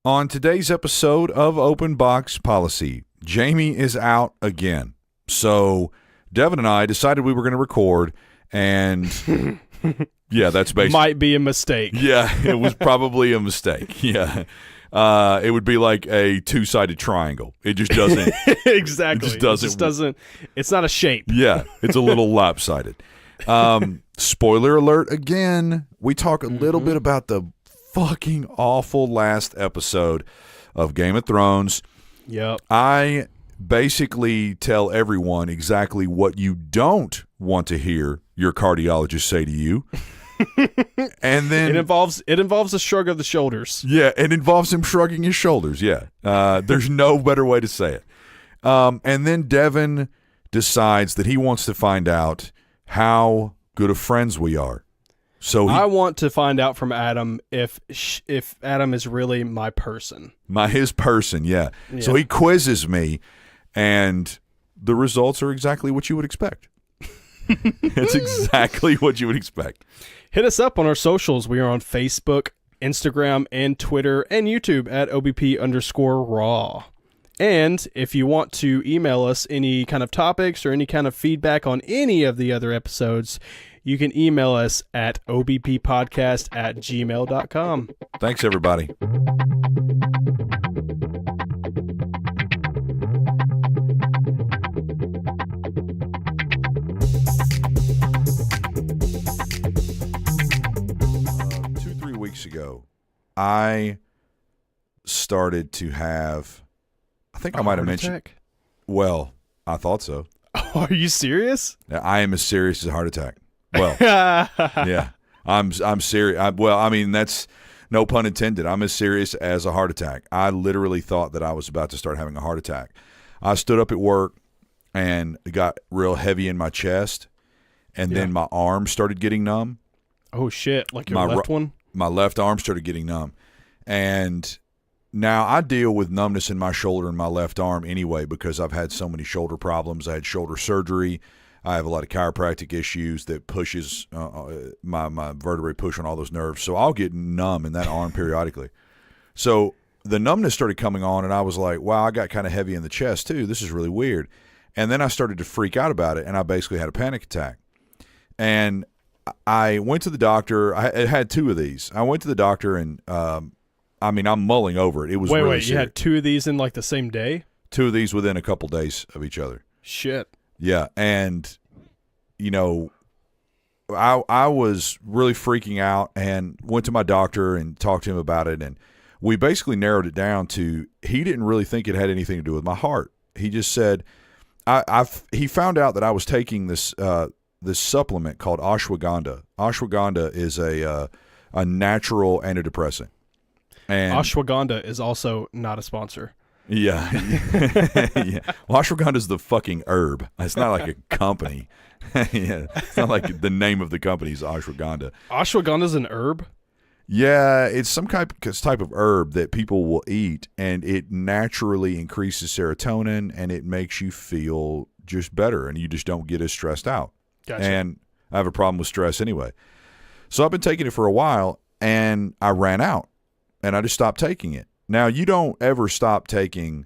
On today's episode of Open Box Policy, Jamie is out again. So Devin and I decided we were going to record, and yeah, that's basically... Might be a mistake. Yeah, it was probably a mistake. Yeah. It would be like a two-sided triangle. It just doesn't... Exactly. It just doesn't... It's not a shape. Yeah, it's a little lopsided. Spoiler alert again. We talk a little bit about the fucking awful last episode of Game of Thrones. Yep. I basically tell everyone exactly what you don't want to hear your cardiologist say to you. And then it involves a shrug of the shoulders. Yeah, it involves him shrugging his shoulders. Yeah. There's no better way to say it. And then Devin decides that he wants to find out how good of friends we are. So I want to find out from Adam if Adam is really my person. His person, yeah. So he quizzes me, and the results are exactly what you would expect. It's exactly what you would expect. Hit us up on our socials. We are on Facebook, Instagram, and Twitter, and YouTube at OBP_raw. And if you want to email us any kind of topics or any kind of feedback on any of the other episodes, you can email us at obppodcast@gmail.com. Thanks, everybody. Weeks ago, I started to have, I think I might have mentioned, attack? Well, I thought so. Oh, are you serious? I am as serious as a heart attack. Well, yeah, I'm serious. That's no pun intended. I'm as serious as a heart attack. I literally thought that I was about to start having a heart attack. I stood up at work and it got real heavy in my chest, and then my arm started getting numb. Oh shit! Like your left one? My left arm started getting numb. And now I deal with numbness in my shoulder and my left arm anyway because I've had so many shoulder problems. I had shoulder surgery. I have a lot of chiropractic issues that pushes my vertebrae push on all those nerves. So I'll get numb in that arm periodically. So the numbness started coming on, and I was like, wow, I got kind of heavy in the chest too. This is really weird. And then I started to freak out about it, and I basically had a panic attack. And I went to the doctor. I had two of these. I went to the doctor, and I'm mulling over it. It was really Wait, you had two of these in like the same day? Two of these within a couple days of each other. Shit. Yeah, and I was really freaking out and went to my doctor and talked to him about it, and we basically narrowed it down to he didn't really think it had anything to do with my heart. He just said he found out that I was taking this supplement called ashwagandha. Ashwagandha is a natural antidepressant. And ashwagandha is also not a sponsor. Yeah. Yeah. Well, ashwagandha is the fucking herb. It's not like a company. Yeah. It's not like the name of the company is ashwagandha. Ashwagandha is an herb? Yeah, it's some type of herb that people will eat, and it naturally increases serotonin, and it makes you feel just better, and you just don't get as stressed out. Gotcha. And I have a problem with stress anyway. So I've been taking it for a while, and I ran out, and I just stopped taking it. Now, you don't ever stop taking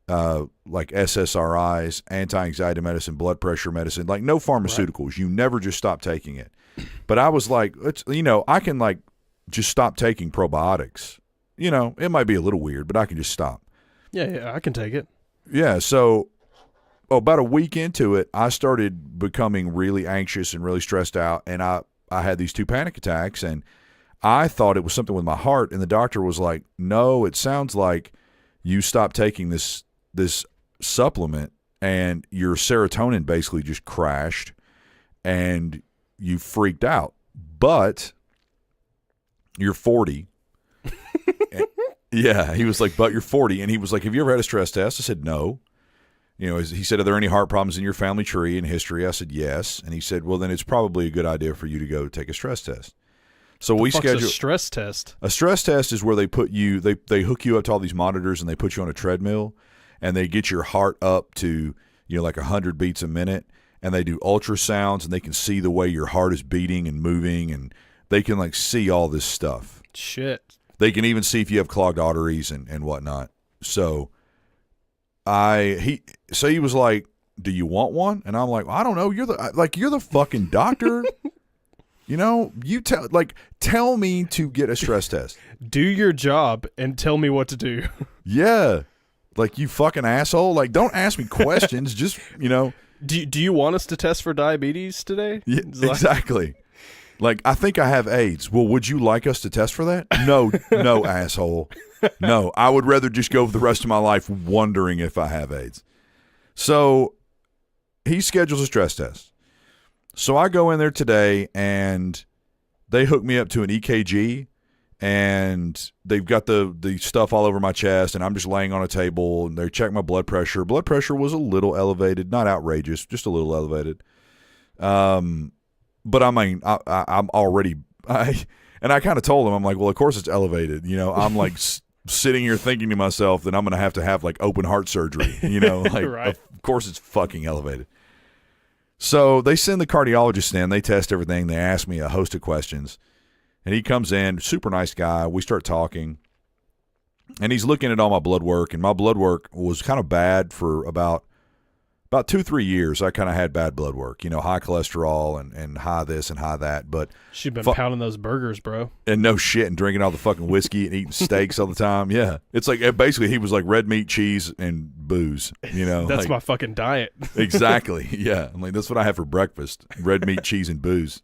like SSRIs, anti-anxiety medicine, blood pressure medicine, like no pharmaceuticals. Right. You never just stop taking it. But I was like, I can like just stop taking probiotics. It might be a little weird, but I can just stop. Yeah, I can take it. Yeah, so about a week into it, I started becoming really anxious and really stressed out, and I had these two panic attacks, and I thought it was something with my heart, and the doctor was like, no, it sounds like you stopped taking this supplement, and your serotonin basically just crashed, and you freaked out. But you're 40. Yeah, he was like, but you're 40. And he was like, have you ever had a stress test? I said, no. He said, are there any heart problems in your family tree and history? I said, yes. And he said, well, then it's probably a good idea for you to go take a stress test. So we scheduled a stress test. A stress test is where they put you, they hook you up to all these monitors, and they put you on a treadmill, and they get your heart up to, like 100 beats a minute, and they do ultrasounds, and they can see the way your heart is beating and moving, and they can like see all this stuff. Shit. They can even see if you have clogged arteries and whatnot. So he was like, "Do you want one?" And I'm like, "I don't know. You're the fucking doctor." You know, tell me to get a stress test. Do your job and tell me what to do. Yeah. Like, you fucking asshole. Like, don't ask me questions. Just, you know. Do you want us to test for diabetes today? Yeah, exactly. Like, I think I have AIDS. Well, would you like us to test for that? No, asshole. No, I would rather just go for the rest of my life wondering if I have AIDS. So he schedules a stress test. So I go in there today, and they hook me up to an EKG, and they've got the stuff all over my chest, and I'm just laying on a table, and they check my blood pressure. Blood pressure was a little elevated, not outrageous, just a little elevated. But I mean, I'm already, and I kind of told them, I'm like, well, of course it's elevated. You know, I'm like sitting here thinking to myself that I'm going to have like open heart surgery. You know, like, right. Of course it's fucking elevated. So they send the cardiologist in. They test everything. They ask me a host of questions. And he comes in, super nice guy. We start talking. And he's looking at all my blood work. And my blood work was kind of bad for about 2-3 years. I kind of had bad blood work. You know, high cholesterol and high this and high that. But she'd been pounding those burgers, bro. And no shit, and drinking all the fucking whiskey and eating steaks all the time. Yeah. It's like, basically, he was like red meat, cheese, and booze. You know, that's like, my fucking diet. Exactly. Yeah. I'm like, that's what I have for breakfast: red meat, cheese, and booze.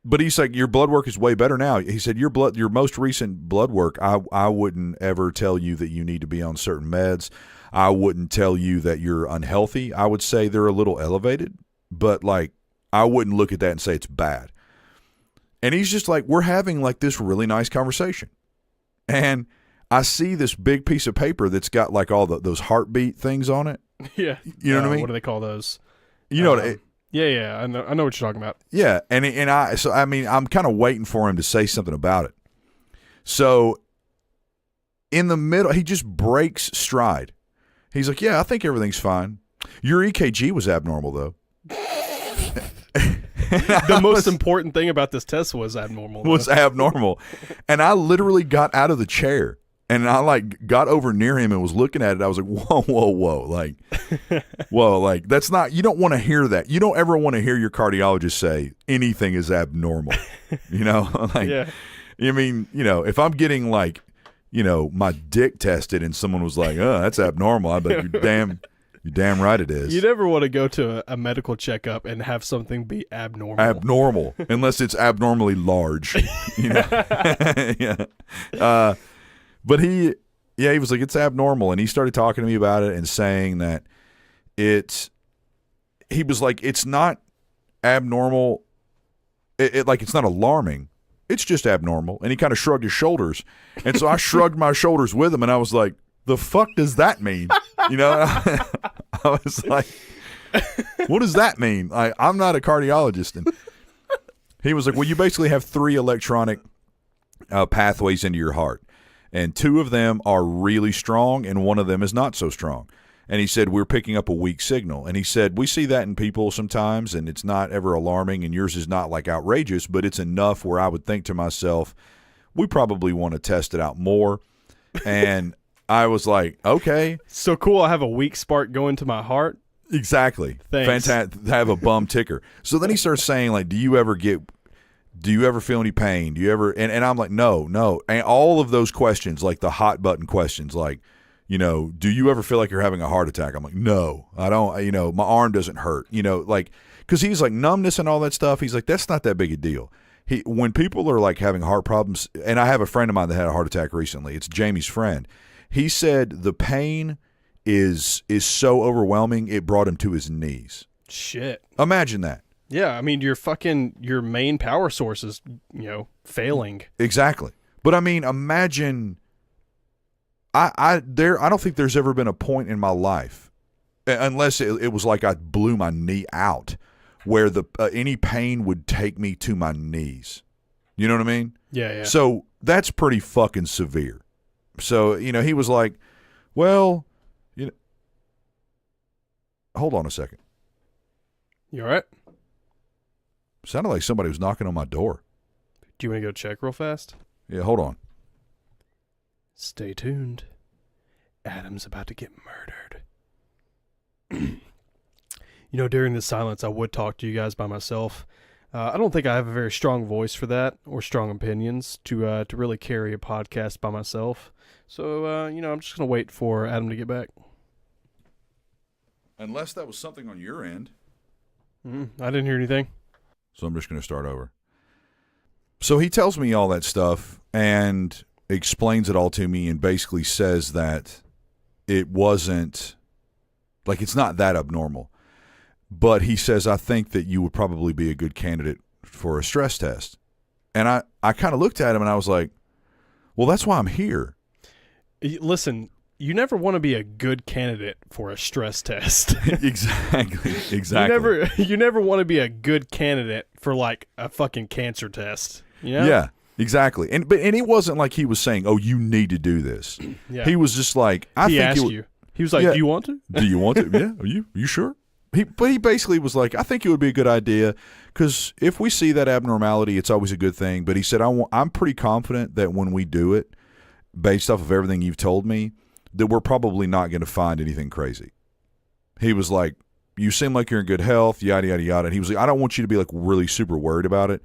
But he's like, your blood work is way better now. He said, your most recent blood work, I wouldn't ever tell you that you need to be on certain meds. I wouldn't tell you that you're unhealthy. I would say they're a little elevated, but like, I wouldn't look at that and say it's bad. And he's just like, we're having like this really nice conversation. And I see this big piece of paper that's got like all those heartbeat things on it. Yeah. You know what I mean? What do they call those? You know what Yeah, I know what you're talking about. Yeah, I'm kind of waiting for him to say something about it. So in the middle, he just breaks stride. He's like, "Yeah, I think everything's fine. Your EKG was abnormal, though." The most important thing about this test was abnormal. Abnormal. And I literally got out of the chair, and I like got over near him and was looking at it. I was like, whoa. Like, whoa, like, that's not, you don't want to hear that. You don't ever want to hear your cardiologist say anything is abnormal. You know, like, yeah. I mean, you know, if I'm getting like, you know, my dick tested and someone was like, "Oh, that's abnormal," I'd be like, you're damn right it is. You never want to go to a medical checkup and have something be abnormal. Abnormal, unless it's abnormally large. You know? Yeah. But he was like, it's abnormal. And he started talking to me about it and saying that he was like, it's not abnormal. It's not alarming. It's just abnormal. And he kind of shrugged his shoulders. And so I shrugged my shoulders with him, and I was like, the fuck does that mean? You know, I was like, what does that mean? I'm not a cardiologist. And he was like, well, you basically have 3 electronic pathways into your heart. And 2 of them are really strong, and 1 of them is not so strong. And he said, we're picking up a weak signal. And he said, we see that in people sometimes, and it's not ever alarming, and yours is not like outrageous, but it's enough where I would think to myself, we probably want to test it out more. And I was like, okay. So cool, I have a weak spark going to my heart. Exactly. Thanks. Fantastic. Have a bum ticker. So then he starts saying, like, do you ever feel any pain? Do you ever, and I'm like, no. And all of those questions, like the hot button questions, like, you know, do you ever feel like you're having a heart attack? I'm like, no, I don't, you know, my arm doesn't hurt, you know, like, cause he's like numbness and all that stuff. He's like, that's not that big a deal. When people are like having heart problems, and I have a friend of mine that had a heart attack recently, it's Jamie's friend. He said the pain is so overwhelming, it brought him to his knees. Shit. Imagine that. Yeah, I mean, your main power source is, you know, failing. Exactly. But I mean, imagine, I don't think there's ever been a point in my life, unless it was like I blew my knee out, where any pain would take me to my knees. You know what I mean? Yeah. So that's pretty fucking severe. So, you know, he was like, well, you know, hold on a second. You all right? Sounded like somebody was knocking on my door. Do you want to go check real fast? Yeah, hold on. Stay tuned. Adam's about to get murdered. During this silence, I would talk to you guys by myself. I don't think I have a very strong voice for that or strong opinions to really carry a podcast by myself. So, I'm just going to wait for Adam to get back. Unless that was something on your end. I didn't hear anything. So I'm just going to start over. So he tells me all that stuff and explains it all to me and basically says that it wasn't, like, it's not that abnormal. But he says, I think that you would probably be a good candidate for a stress test. And I kind of looked at him and I was like, well, that's why I'm here. Listen, you never want to be a good candidate for a stress test. Exactly. You never want to be a good candidate for like a fucking cancer test. Yeah, exactly. And it wasn't like he was saying, "Oh, you need to do this." Yeah. He was just like, He asked you. He was like, "Do you want to? Do you want to? Yeah. Are you sure?" But he basically was like, "I think it would be a good idea because if we see that abnormality, it's always a good thing." But he said, "I'm pretty confident that when we do it, based off of everything you've told me, that we're probably not going to find anything crazy." He was like, "You seem like you're in good health, yada, yada, yada." And he was like, "I don't want you to be like really super worried about it."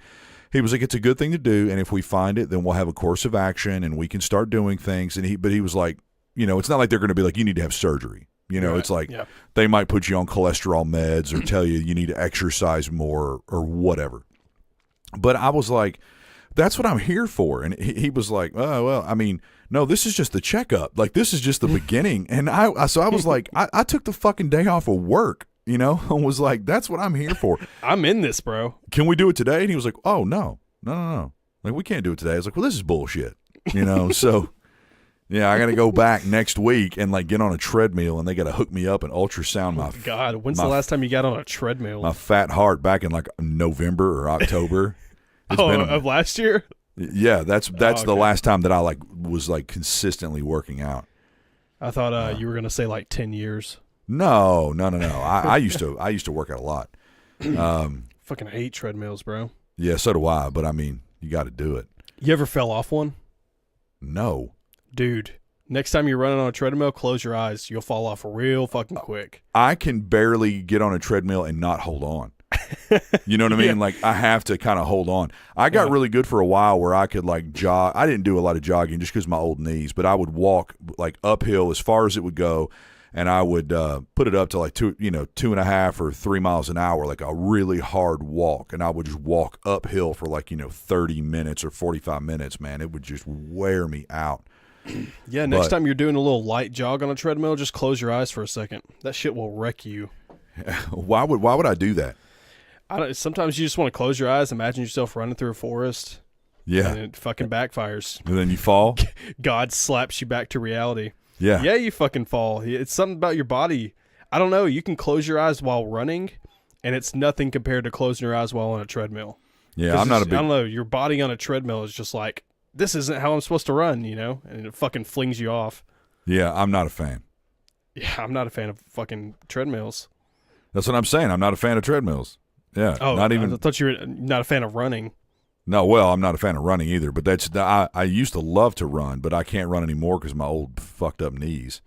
He was like, "It's a good thing to do, and if we find it, then we'll have a course of action, and we can start doing things." But he was like, it's not like they're going to be like, "You need to have surgery." Right. It's like they might put you on cholesterol meds or tell you need to exercise more or whatever. But I was like, that's what I'm here for. And he was like, "Oh, well, I mean, no, this is just the checkup. Like, this is just the beginning." And I was like, I took the fucking day off of work, I was like, that's what I'm here for. I'm in this, bro. Can we do it today? And he was like, "Oh, no. Like, we can't do it today." I was like, "Well, this is bullshit." So, yeah, I got to go back next week and, like, get on a treadmill, and they got to hook me up and ultrasound my God, when's the last time you got on a treadmill? My fat heart back in, like, November or October. Of last year? Yeah, that's the last time that I was consistently working out. I thought you were gonna say like 10 years. No. I used to work out a lot. Fucking hate treadmills, bro. Yeah, so do I. But I mean, you got to do it. You ever fell off one? No, dude. Next time you're running on a treadmill, close your eyes. You'll fall off real fucking quick. I can barely get on a treadmill and not hold on. You know what I mean? Yeah. Like, I have to kind of hold on. I got really good for a while where I could jog. I didn't do a lot of jogging just because of my old knees, but I would walk uphill as far as it would go, and I would put it up to 2.5 or 3 miles an hour, like a really hard walk, and I would just walk uphill for 30 minutes or 45 minutes. Man, it would just wear me out. Yeah, next time you're doing a little light jog on a treadmill, just close your eyes for a second. That shit will wreck you. Why would I do that? Sometimes you just want to close your eyes, imagine yourself running through a forest. Yeah. And it fucking backfires. And then you fall? God slaps you back to reality. Yeah. Yeah, you fucking fall. It's something about your body. I don't know. You can close your eyes while running, and it's nothing compared to closing your eyes while on a treadmill. Yeah, I'm not a big... I don't know. Your body on a treadmill is just like, this isn't how I'm supposed to run, and it fucking flings you off. Yeah, I'm not a fan. Yeah, I'm not a fan of fucking treadmills. That's what I'm saying. I'm not a fan of treadmills. Yeah. Oh, not even... I thought you were not a fan of running. No, well, I'm not a fan of running either, but I used to love to run, but I can't run anymore because of my old fucked up knees.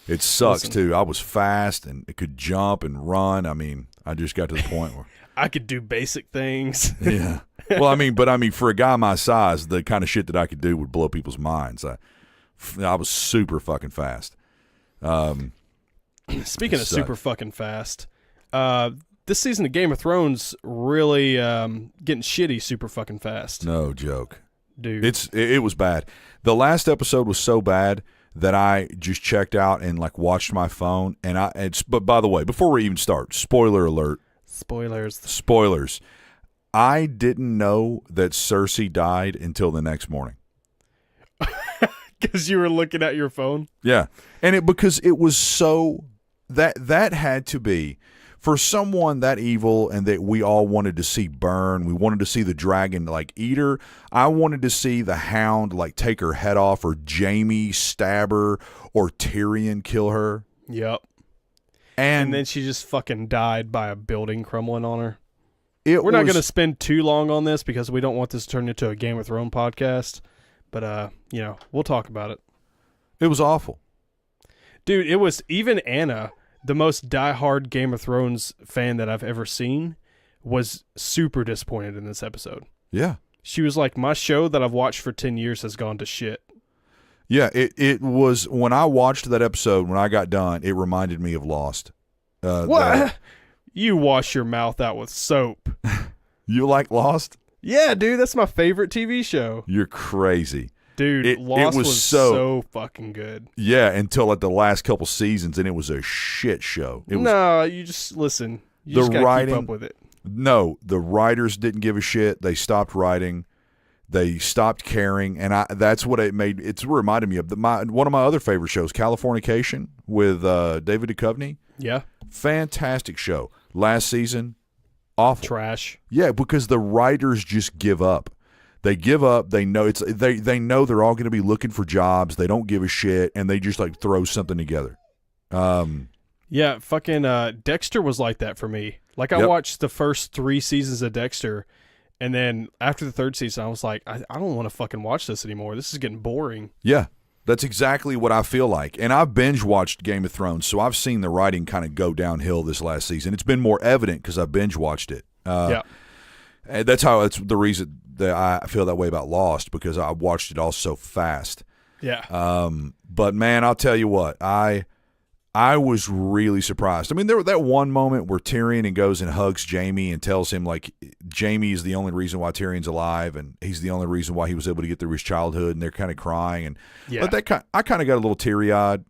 It sucks, too. I was fast and it could jump and run. I mean, I just got to the point where... I could do basic things. Yeah. Well, I mean, for a guy my size, the kind of shit that I could do would blow people's minds. I was super fucking fast. Speaking of super fucking fast, this season of Game of Thrones really getting shitty super fucking fast. No joke. Dude. It was bad. The last episode was so bad that I just checked out and watched my phone. But by the way, before we even start, spoiler alert. Spoilers. I didn't know that Cersei died until the next morning. Because you were looking at your phone? Yeah. And because it was so... That had to be... For someone that evil and that we all wanted to see burn, we wanted to see the dragon eat her. I wanted to see the Hound take her head off, or Jaime stab her, or Tyrion kill her. Yep. And then she just fucking died by a building crumbling on her. We're not going to spend too long on this because we don't want this to turn into a Game of Thrones podcast. But we'll talk about it. It was awful. Dude, it was even Anna, the most diehard Game of Thrones fan that I've ever seen, was super disappointed in this episode. Yeah. She was like, my show that I've watched for 10 years has gone to shit. Yeah, it was, when I watched that episode, when I got done, it reminded me of Lost. What? You wash your mouth out with soap. You like Lost? Yeah, dude, that's my favorite TV show. You're crazy. Dude, Lost was so fucking good. Yeah, until at the last couple seasons, and it was a shit show. No, you just listen. You just gotta keep up with it. No, the writers didn't give a shit. They stopped writing. They stopped caring, and that's what it made. It's reminded me of one of my other favorite shows, Californication, with David Duchovny. Yeah, fantastic show. Last season, awful, trash. Yeah, because the writers just give up. They give up. They know they know they're all going to be looking for jobs. They don't give a shit, and they just like throw something together. Yeah, fucking Dexter was like that for me. Like I watched the first 3 seasons of Dexter, and then after the 3rd season, I was like, I don't want to fucking watch this anymore. This is getting boring. Yeah, that's exactly what I feel like. And I've binge watched Game of Thrones, so I've seen the writing kind of go downhill this last season. It's been more evident because I binge watched it. Yeah, and that's the reason that I feel that way about Lost, because I watched it all so fast. Yeah. But man, I'll tell you what, I was really surprised. I mean, there was that one moment where Tyrion goes and hugs Jaime and tells him like Jaime is the only reason why Tyrion's alive, and he's the only reason why he was able to get through his childhood. And they're kind of crying, and but I kind of got a little teary-eyed.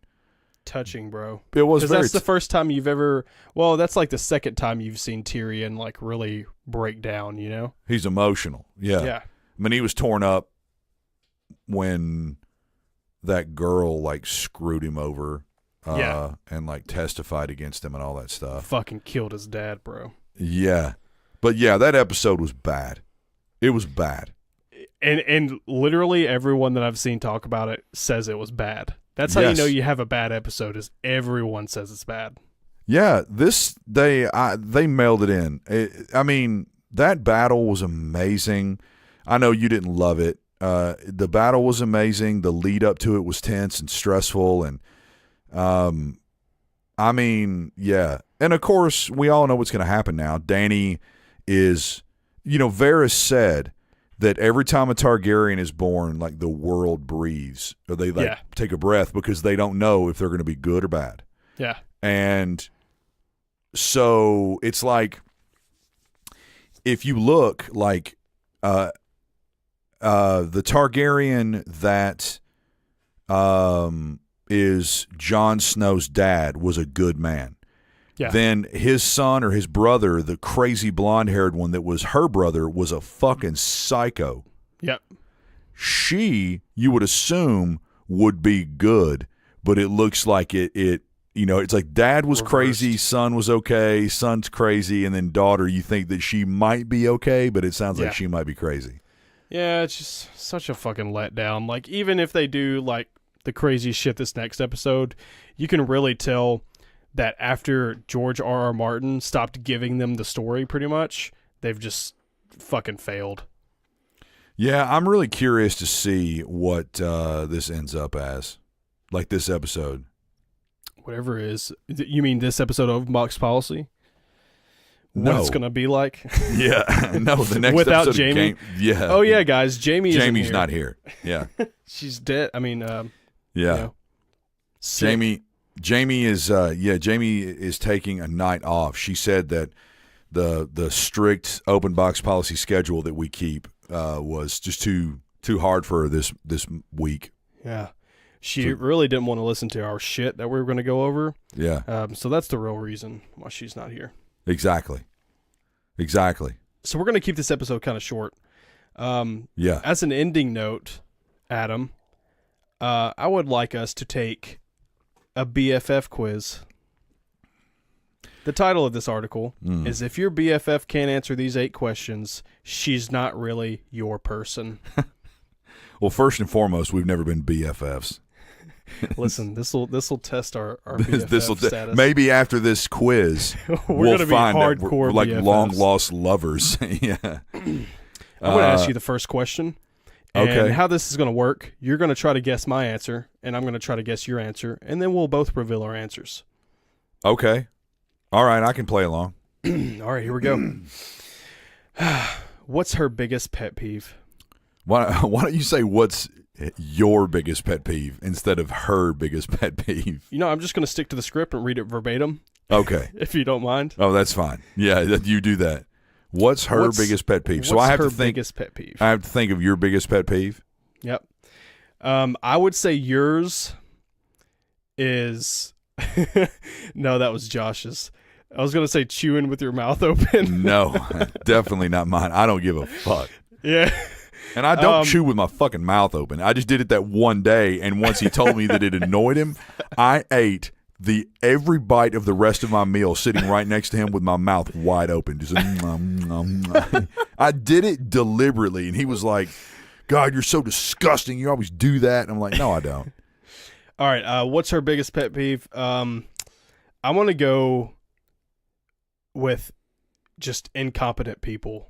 Touching, bro. It was very. That's the first time you've ever. Well, that's like the second time you've seen Tyrion like really break down. You know, he's emotional. Yeah. Yeah. I mean, he was torn up when that girl like screwed him over. And like testified against him and all that stuff. Fucking killed his dad, bro. Yeah. But yeah, that episode was bad. It was bad. And literally everyone that I've seen talk about it says it was bad. That's how you know you have a bad episode, is everyone says it's bad. Yeah, they mailed it in. I mean, that battle was amazing. I know you didn't love it. The battle was amazing. The lead up to it was tense and stressful, and I mean, yeah. And of course, we all know what's going to happen now. Dany is, Varys said that every time a Targaryen is born, like the world breathes, or they take a breath, because they don't know if they're going to be good or bad. Yeah. And so it's like, if you look like, the Targaryen that, is Jon Snow's dad was a good man. Yeah. Then his son or his brother, the crazy blonde-haired one that was her brother, was a fucking psycho. Yep. She, you would assume, would be good, but it looks like it's like dad was crazy, son was okay, son's crazy, and then daughter, you think that she might be okay, but it sounds like she might be crazy. Yeah, it's just such a fucking letdown. Like, even if they do, like, the crazy shit this next episode, you can really tell that after George R.R. Martin stopped giving them the story, pretty much, they've just fucking failed. Yeah, I'm really curious to see what this ends up as, like this episode. Whatever it is. You mean this episode of Box Policy? No. What it's going to be like? Yeah. No, the next without episode Jaime? of Game. Yeah. Oh, yeah, guys. Jaime's here. Not here. Yeah. She's dead. I mean, yeah. Jaime is taking a night off. She said that the strict open box policy schedule that we keep was just too hard for her this week. Yeah. She really didn't want to listen to our shit that we were going to go over. Yeah. So that's the real reason why she's not here. Exactly. So we're going to keep this episode kind of short. Yeah. As an ending note, Adam, I would like us to take a BFF quiz. The title of this article is, if your BFF can't answer these 8 questions, she's not really your person. Well, first and foremost, we've never been BFFs. Listen, this will test our BFF status. Maybe after this quiz, we'll find that we're like BFFs. long lost lovers. Yeah. I'm going to ask you the first question. And Okay. how this is going to work, you're going to try to guess my answer, and I'm going to try to guess your answer, and then we'll both reveal our answers. Okay. All right, I can play along. All right, here we go. What's her biggest pet peeve? Why don't you say what's your biggest pet peeve instead of her biggest pet peeve? I'm just going to stick to the script and read it verbatim. Okay. If you don't mind. Oh, that's fine. Yeah, you do that. What's her biggest pet peeve? So I have to think. Biggest pet peeve? I have to think of your biggest pet peeve. Yep. I would say yours is. No, that was Josh's. I was going to say chewing with your mouth open. No, definitely not mine. I don't give a fuck. Yeah. And I don't chew with my fucking mouth open. I just did it that one day, and once he told me that it annoyed him, I ate every bite of the rest of my meal sitting right next to him with my mouth wide open. Just I did it deliberately, and he was like, "God, you're so disgusting. You always do that." And I'm like, "No, I don't." All right. What's her biggest pet peeve? I want to go with just incompetent people.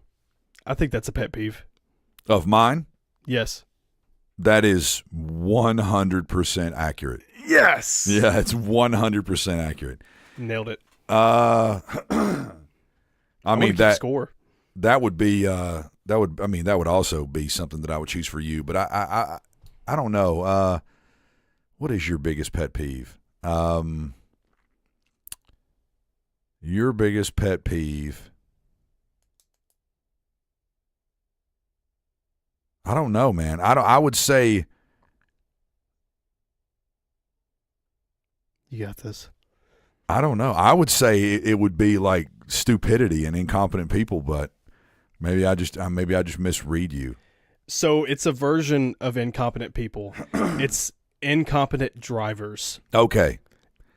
I think that's a pet peeve. Of mine? Yes. That is 100% accurate. Yes. Yeah, it's 100% accurate. Nailed it. I mean score. That would be that would also be something that I would choose for you, but I don't know. What is your biggest pet peeve? Your biggest pet peeve. I don't know, man. I would say you got this. I don't know. I would say it would be like stupidity and incompetent people, but maybe I just misread you. So it's a version of incompetent people. It's incompetent drivers. Okay.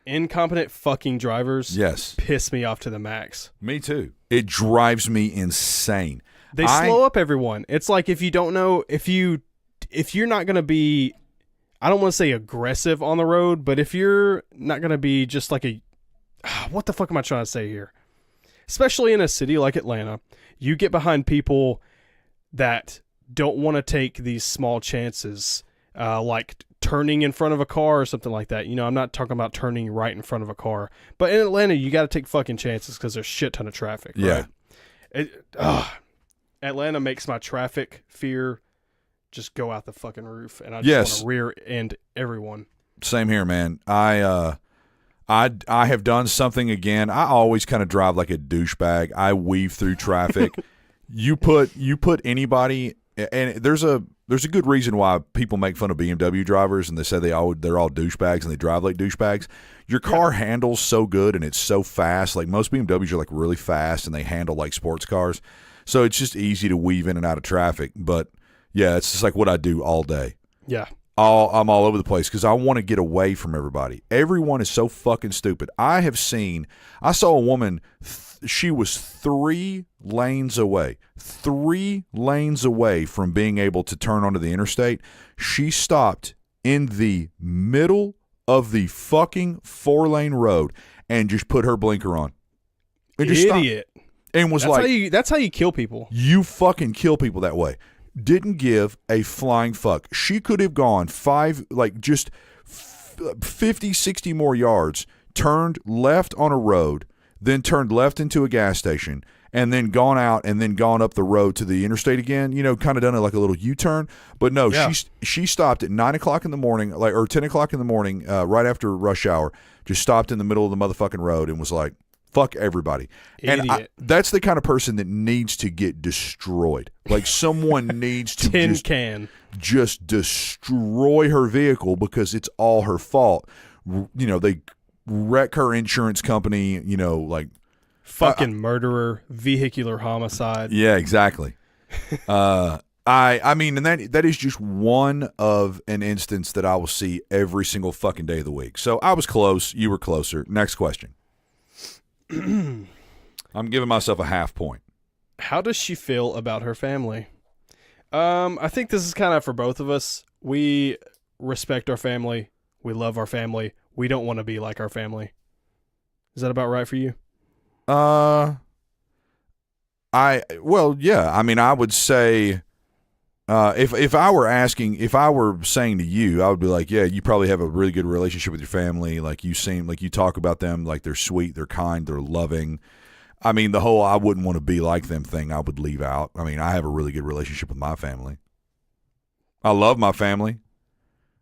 Incompetent fucking drivers. Yes. Piss me off to the max. Me too. It drives me insane. They slow up everyone. It's like if you don't know, if you're not going to be, I don't want to say aggressive on the road, but if you're not going to be just like what the fuck am I trying to say here? Especially in a city like Atlanta, you get behind people that don't want to take these small chances, like turning in front of a car or something like that. I'm not talking about turning right in front of a car, but in Atlanta, you got to take fucking chances because there's shit ton of traffic. Yeah. Right? Atlanta makes my traffic fear just go out the fucking roof, and I just want to rear end everyone. Same here, man. I have done something again. I always kind of drive like a douchebag. I weave through traffic. You put anybody, and there's a good reason why people make fun of BMW drivers, and they say they're all douchebags and they drive like douchebags. Your car handles so good and it's so fast. Like most BMWs are like really fast and they handle like sports cars. So it's just easy to weave in and out of traffic. But yeah, it's just like what I do all day. Yeah. I'm all over the place because I want to get away from everybody. Everyone is so fucking stupid. I saw a woman, she was 3 lanes away from being able to turn onto the interstate. She stopped in the middle of the fucking 4-lane road and just put her blinker on. And just Idiot. stopped. And was that's how you kill people. You fucking kill people that way. Didn't give a flying fuck. She could have gone 50, 60 more yards, turned left on a road, then turned left into a gas station, and then gone out and then gone up the road to the interstate again, kind of done it like a little U-turn. But no, yeah. She stopped at 9 o'clock in the morning, or 10 o'clock in the morning, right after rush hour, just stopped in the middle of the motherfucking road and was like, fuck everybody. Idiot. And that's the kind of person that needs to get destroyed. Like someone needs to just destroy her vehicle because it's all her fault. They wreck her insurance company, like fucking murderer, vehicular homicide. Yeah, exactly. I mean, and that is just one of an instance that I will see every single fucking day of the week. So I was close. You were closer. Next question. I'm giving myself a half point. How does she feel about her family? I think this is kind of for both of us. We respect our family. We love our family. We don't want to be like our family. Is that about right for you? Yeah. I mean, I would say If I were saying to you, I would be like, yeah, you probably have a really good relationship with your family. Like you seem like you talk about them like they're sweet, they're kind, they're loving. I mean, the whole I wouldn't want to be like them thing I would leave out. I mean, I have a really good relationship with my family. I love my family.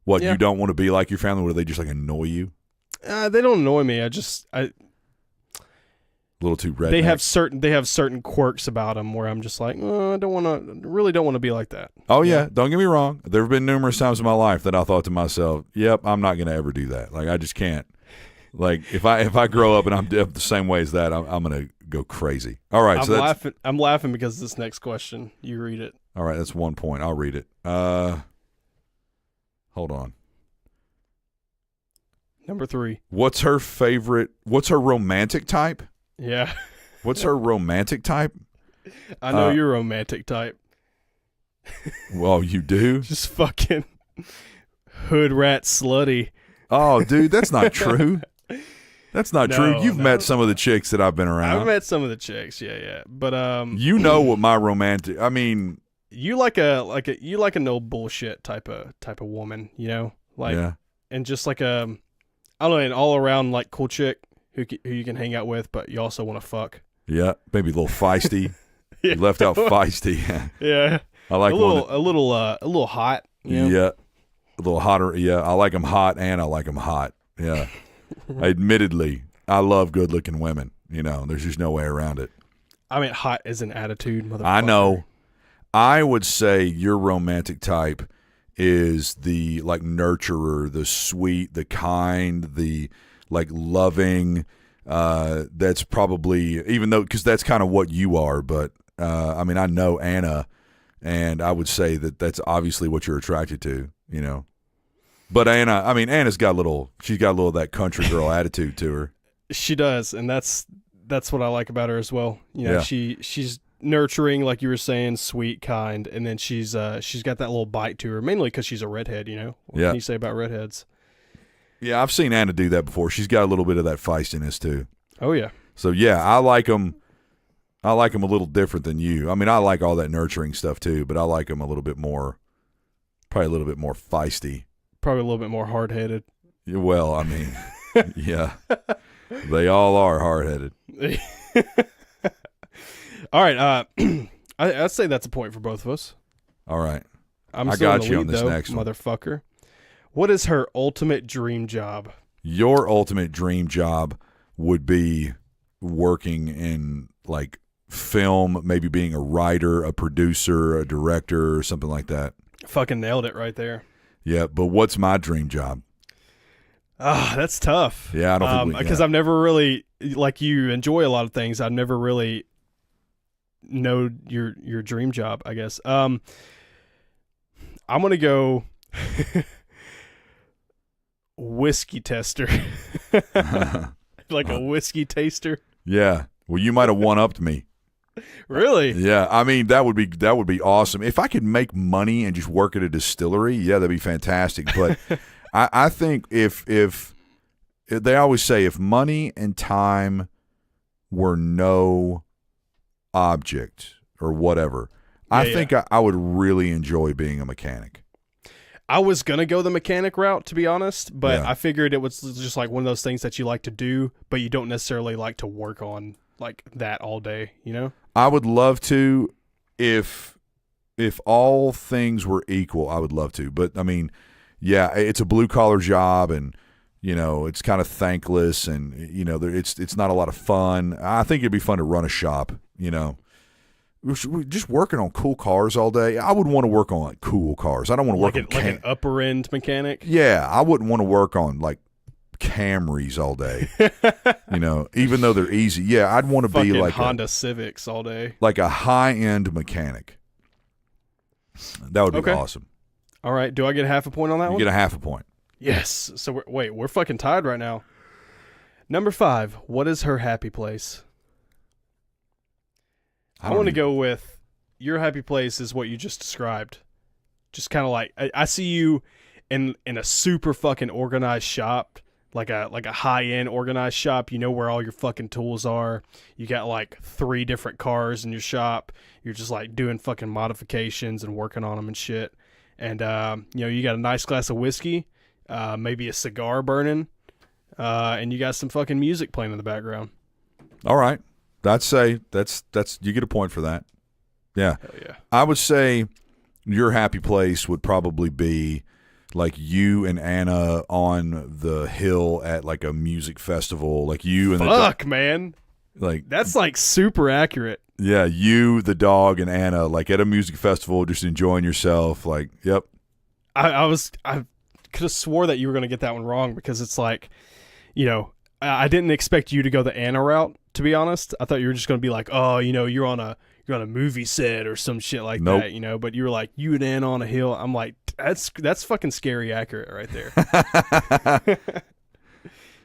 What, you don't want to be like your family? Where they just like annoy you? They don't annoy me. A little too redneck. They have certain quirks about them where I'm just like, I don't want to be like that. Oh yeah, don't get me wrong. There have been numerous times in my life that I thought to myself, "Yep, I'm not going to ever do that." Like I just can't. Like if I grow up and I'm the same way as that, I'm going to go crazy. All right, I'm laughing because this next question. You read it. All right, that's 1 point. I'll read it. Hold on. Number 3. What's her romantic type? Yeah. What's her romantic type? I know you're a romantic type. Well, you do? Just fucking hood rat slutty. Oh, dude, that's not true. That's not true. You've met some of the chicks that I've been around. I've met some of the chicks, yeah. But you know what my romantic? I mean, you like a no bullshit type of woman, you know, like, yeah. And just like I don't know, an all around like cool chick who you can hang out with, but you also want to fuck. Yeah, maybe a little feisty. Yeah. You left out feisty. Yeah, I like a little hot. You know? Yeah, a little hotter. Yeah, I like them hot, and I like them hot. Yeah, admittedly, I love good-looking women. You know, there's just no way around it. I mean, hot is an attitude, motherfucker. I know. I would say your romantic type is the like nurturer, the sweet, the kind, the like loving. That's probably, even though, because that's kind of what you are. But I mean, I know Anna, and I would say that that's obviously what you're attracted to. You know, but Anna's got she's got a little of that country girl attitude to her. She does, and that's what I like about her as well. You know, yeah. she's nurturing, like you were saying, sweet, kind, and then she's got that little bite to her, mainly because she's a redhead. You know, what can you say about redheads? Yeah, I've seen Anna do that before. She's got a little bit of that feistiness too. Oh yeah. So yeah, I like them. I like them a little different than you. I mean, I like all that nurturing stuff too, but I like them a little bit more, probably a little bit more feisty. Probably a little bit more hard-headed. Well, I mean, yeah, they all are hard-headed. All right, I'd say that's a point for both of us. All right, I got you on this next one, motherfucker. What is her ultimate dream job? Your ultimate dream job would be working in like film, maybe being a writer, a producer, a director, or something like that. Fucking nailed it right there. Yeah, but what's my dream job? That's tough. Yeah, I don't think because I've never really, like, you enjoy a lot of things. I've never really know your dream job, I guess. I'm gonna go whiskey tester. Like a whiskey taster. Yeah. Well, you might have one-upped me. Really? Yeah. I mean, that would be awesome. If I could make money and just work at a distillery, yeah, that'd be fantastic. But I think if they always say if money and time were no object or whatever, I think I would really enjoy being a mechanic. I was going to go the mechanic route, to be honest, but I figured it was just like one of those things that you like to do, but you don't necessarily like to work on like that all day, you know? I would love to, if all things were equal, I would love to. But, I mean, yeah, it's a blue-collar job, and, you know, it's kind of thankless, and, you know, it's not a lot of fun. I think it'd be fun to run a shop, you know. We're just working on cool cars all day. I would want to work on like cool cars. I don't want to work on like an upper end mechanic. Yeah, I wouldn't want to work on like Camrys all day. You know, even though they're easy. Yeah, I'd want to be like Honda Civics all day, like a high end mechanic. That would be awesome. All right, do I get half a point on that one? You get a half a point. Yes. So we're fucking tied right now. Number 5. What is her happy place? I want to go with your happy place is what you just described. Just kind of like, I see you in a super fucking organized shop, like a high-end organized shop. You know where all your fucking tools are. You got like 3 different cars in your shop. You're just like doing fucking modifications and working on them and shit. And you got a nice glass of whiskey, maybe a cigar burning, and you got some fucking music playing in the background. All right. That's you get a point for that. Yeah. Hell yeah. I would say your happy place would probably be like you and Anna on the hill at like a music festival, like you and man. Like that's like super accurate. Yeah, you, the dog, and Anna like at a music festival, just enjoying yourself. Like, yep. I could have swore that you were going to get that one wrong because it's like, I didn't expect you to go the Anna route. To be honest, I thought you were just going to be like, oh, you're on a movie set or some shit like that, But you were like, you and Anna on a hill. I'm like, that's fucking scary accurate right there.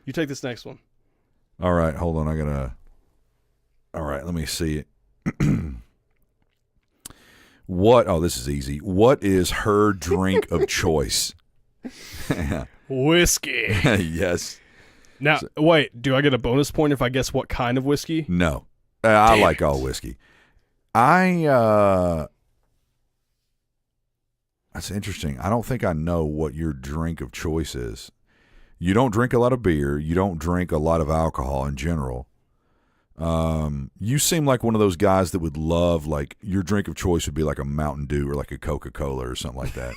You take this next one. All right, hold on. All right, let me see it. This is easy. What is her drink of choice? Whiskey. Yes. Now, wait, do I get a bonus point if I guess what kind of whiskey? No. I like all whiskey. That's interesting. I don't think I know what your drink of choice is. You don't drink a lot of beer. You don't drink a lot of alcohol in general. You seem like one of those guys that would love, like, your drink of choice would be like a Mountain Dew or like a Coca-Cola or something like that.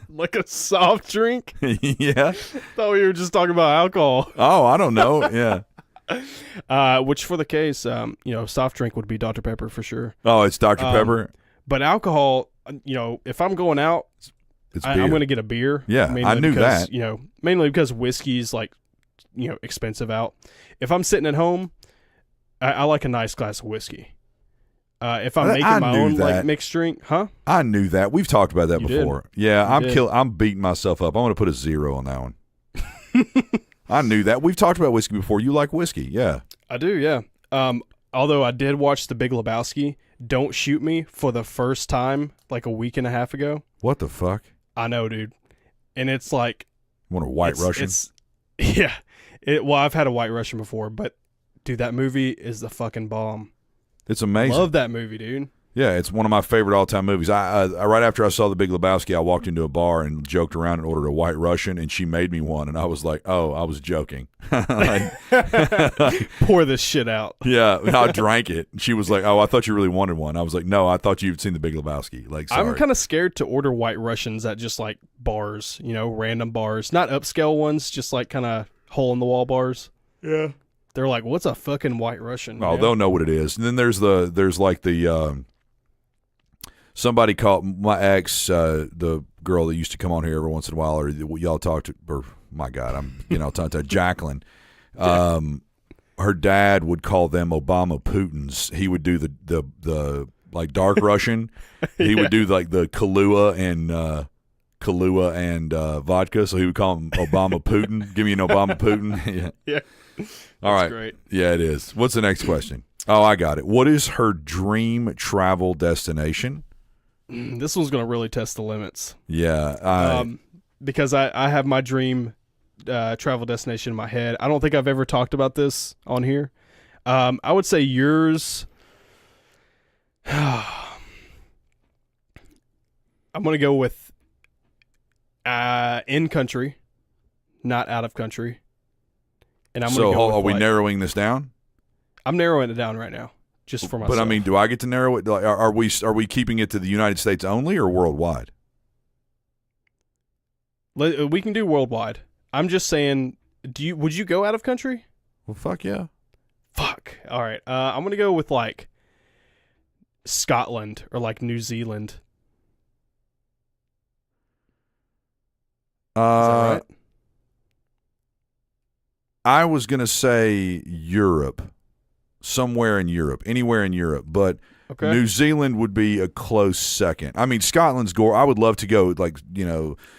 Like a soft drink? Yeah. Thought we were just talking about alcohol. Oh, I don't know. Yeah. Which for the case, soft drink would be Dr. Pepper for sure. Oh, it's Dr. Pepper? But alcohol, if I'm going out, I'm going to get a beer. Yeah, I knew that. Mainly because whiskey's like, expensive out. If I'm sitting at home, I like a nice glass of whiskey. If I'm making my own like mixed drink, huh? I knew that. We've talked about that before. Did. Yeah, I'm beating myself up. I'm going to put a 0 on that one. I knew that. We've talked about whiskey before. You like whiskey, yeah. I do, yeah. Although I did watch The Big Lebowski, Don't Shoot Me, for the first time like a week and a half ago. What the fuck? I know, dude. And it's like... Want a White Russian? Yeah. Well, I've had a White Russian before, but dude, that movie is the fucking bomb. It's amazing. Love that movie, dude. Yeah, it's one of my favorite all-time movies. I right after I saw The Big Lebowski, I walked into a bar and joked around and ordered a White Russian, and she made me one, and I was like, oh, I was joking. Pour this shit out. Yeah, I drank it. She was like, oh, I thought you really wanted one. I was like, no, I thought you'd seen The Big Lebowski. Like, sorry. I'm kind of scared to order White Russians at just like bars, random bars. Not upscale ones, just like kind of hole-in-the-wall bars. Yeah. They're like, what's a fucking White Russian? Oh, they'll know what it is. And then there's somebody called my ex, the girl that used to come on here every once in a while, or y'all talked to, or my God, I'm talking to Jacqueline. Her dad would call them Obama Putins. He would do the like dark Russian. He would do like the Kahlua and vodka. So he would call him Obama Putin. Give me an Obama Putin. Yeah. All right. Great. Yeah, it is. What's the next question? Oh, I got it. What is her dream travel destination? This one's going to really test the limits. Yeah. Because I have my dream travel destination in my head. I don't think I've ever talked about this on here. I would say yours. I'm going to go with in country, not out of country. And I'm going to go with, are we narrowing this down? I'm narrowing it down right now, just for myself. But I mean, do I get to narrow it? Are we keeping it to the United States only or worldwide? We can do worldwide. I'm just saying, would you go out of country? Well, fuck yeah. Fuck. All right. I'm gonna go with like Scotland or like New Zealand. Is that right? I was gonna say Europe, somewhere in Europe, anywhere in Europe, but okay. New Zealand would be a close second. I mean, Scotland's gore. I would love to go, like,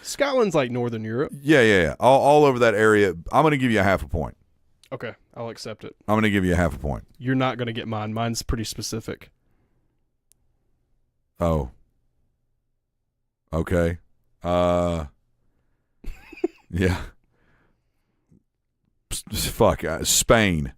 Scotland's like Northern Europe. Yeah. All over that area. I'm going to give you a half a point. Okay, I'll accept it. I'm going to give you a half a point. You're not going to get mine. Mine's pretty specific. Oh. Okay. Yeah. Fuck, Spain.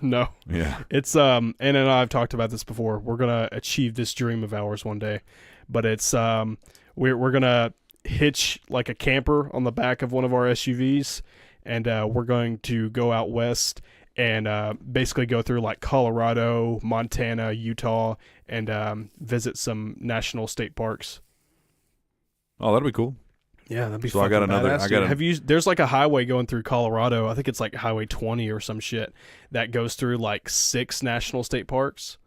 No. Yeah. It's Anna and I've talked about this before. We're gonna achieve this dream of ours one day, but it's we're gonna hitch like a camper on the back of one of our SUVs, and we're going to go out west and basically go through like Colorado, Montana, Utah, and visit some national state parks. Oh, that'd be cool. Yeah, that'd be So fucking I got another. badass, I got. dude. Have you? There's like a highway going through Colorado. I think it's like Highway 20 or some shit that goes through like 6 national state parks.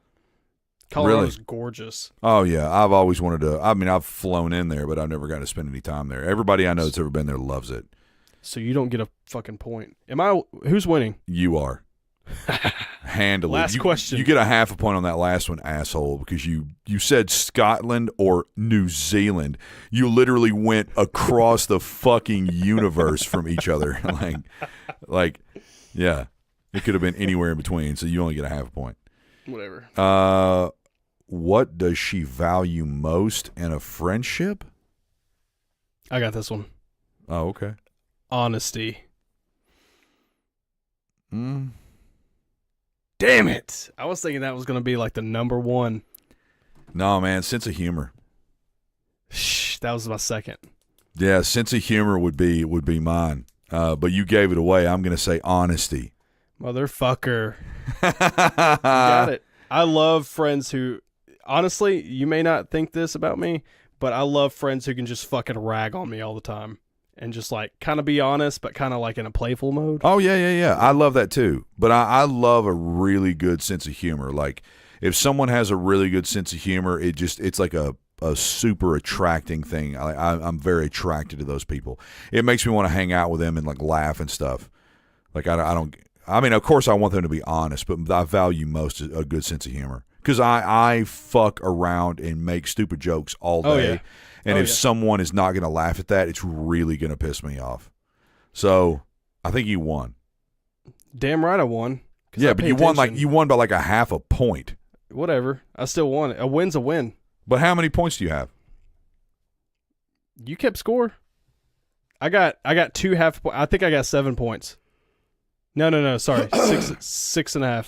Colorado's gorgeous. Oh yeah, I've always wanted to. I mean, I've flown in there, but I've never got to spend any time there. Everybody I know that's ever been there loves it. So you don't get a fucking point. Who's winning? You are. Handily. Last question. You get a half a point on that last one, asshole, because you said Scotland or New Zealand. You literally went across the fucking universe from each other. like, yeah. It could have been anywhere in between, so you only get a half a point. Whatever. What does she value most in a friendship? I got this one. Oh, okay. Honesty. Damn it. I was thinking that was going to be like the number one. No, man, sense of humor. Shh, that was my second. Yeah, sense of humor would be mine. But you gave it away. I'm going to say honesty. Motherfucker. You got it. I love friends who, honestly, you may not think this about me, but I love friends who can just fucking rag on me all the time. And just like kind of be honest, but kind of like in a playful mode. Oh, yeah. I love that too. But I love a really good sense of humor. Like if someone has a really good sense of humor, it's like a super attracting thing. I'm very attracted to those people. It makes me want to hang out with them and like laugh and stuff. Like I mean, of course I want them to be honest, but I value most a good sense of humor. Because I fuck around and make stupid jokes all day. Oh, yeah. And if someone is not going to laugh at that, it's really going to piss me off. So I think you won. Damn right I won. Yeah, but you won by like a half a point. Whatever. I still won. A win's a win. But how many points do you have? You kept score. I got 2 half. I think I got 7 points. No. Sorry, 6.5.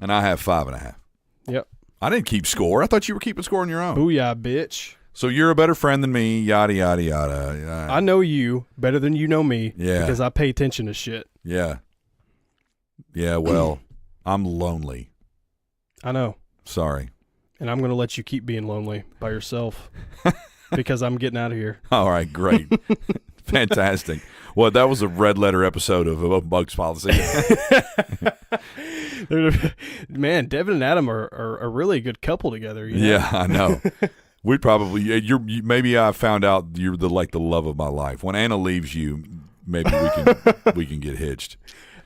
And I have 5.5. Yep. I didn't keep score. I thought you were keeping score on your own. Booyah, bitch. So you're a better friend than me, yada, yada, yada. I know you better than you know me. Yeah. Because I pay attention to shit. Yeah. Yeah, well, I'm lonely. I know. Sorry. And I'm going to let you keep being lonely by yourself because I'm getting out of here. All right, great. Fantastic. Well, that was a red letter episode of Bugs Policy. Man, Devin and Adam are a really good couple together. You know? Yeah, I know. We'd probably maybe I found out you're the love of my life. When Anna leaves you, maybe we can get hitched.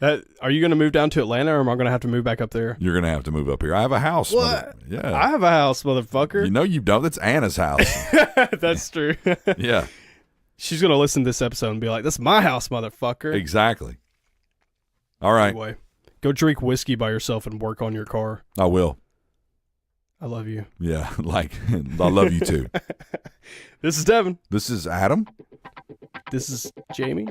Are you going to move down to Atlanta, or am I going to have to move back up there? You're going to have to move up here. I have a house. What? Yeah. I have a house, motherfucker. You know you don't. That's Anna's house. That's true. Yeah. She's going to listen to this episode and be like, "That's my house, motherfucker." Exactly. All right. Anyway, go drink whiskey by yourself and work on your car. I will. I love you. Yeah, I love you too. This is Devin. This is Adam. This is Jamie.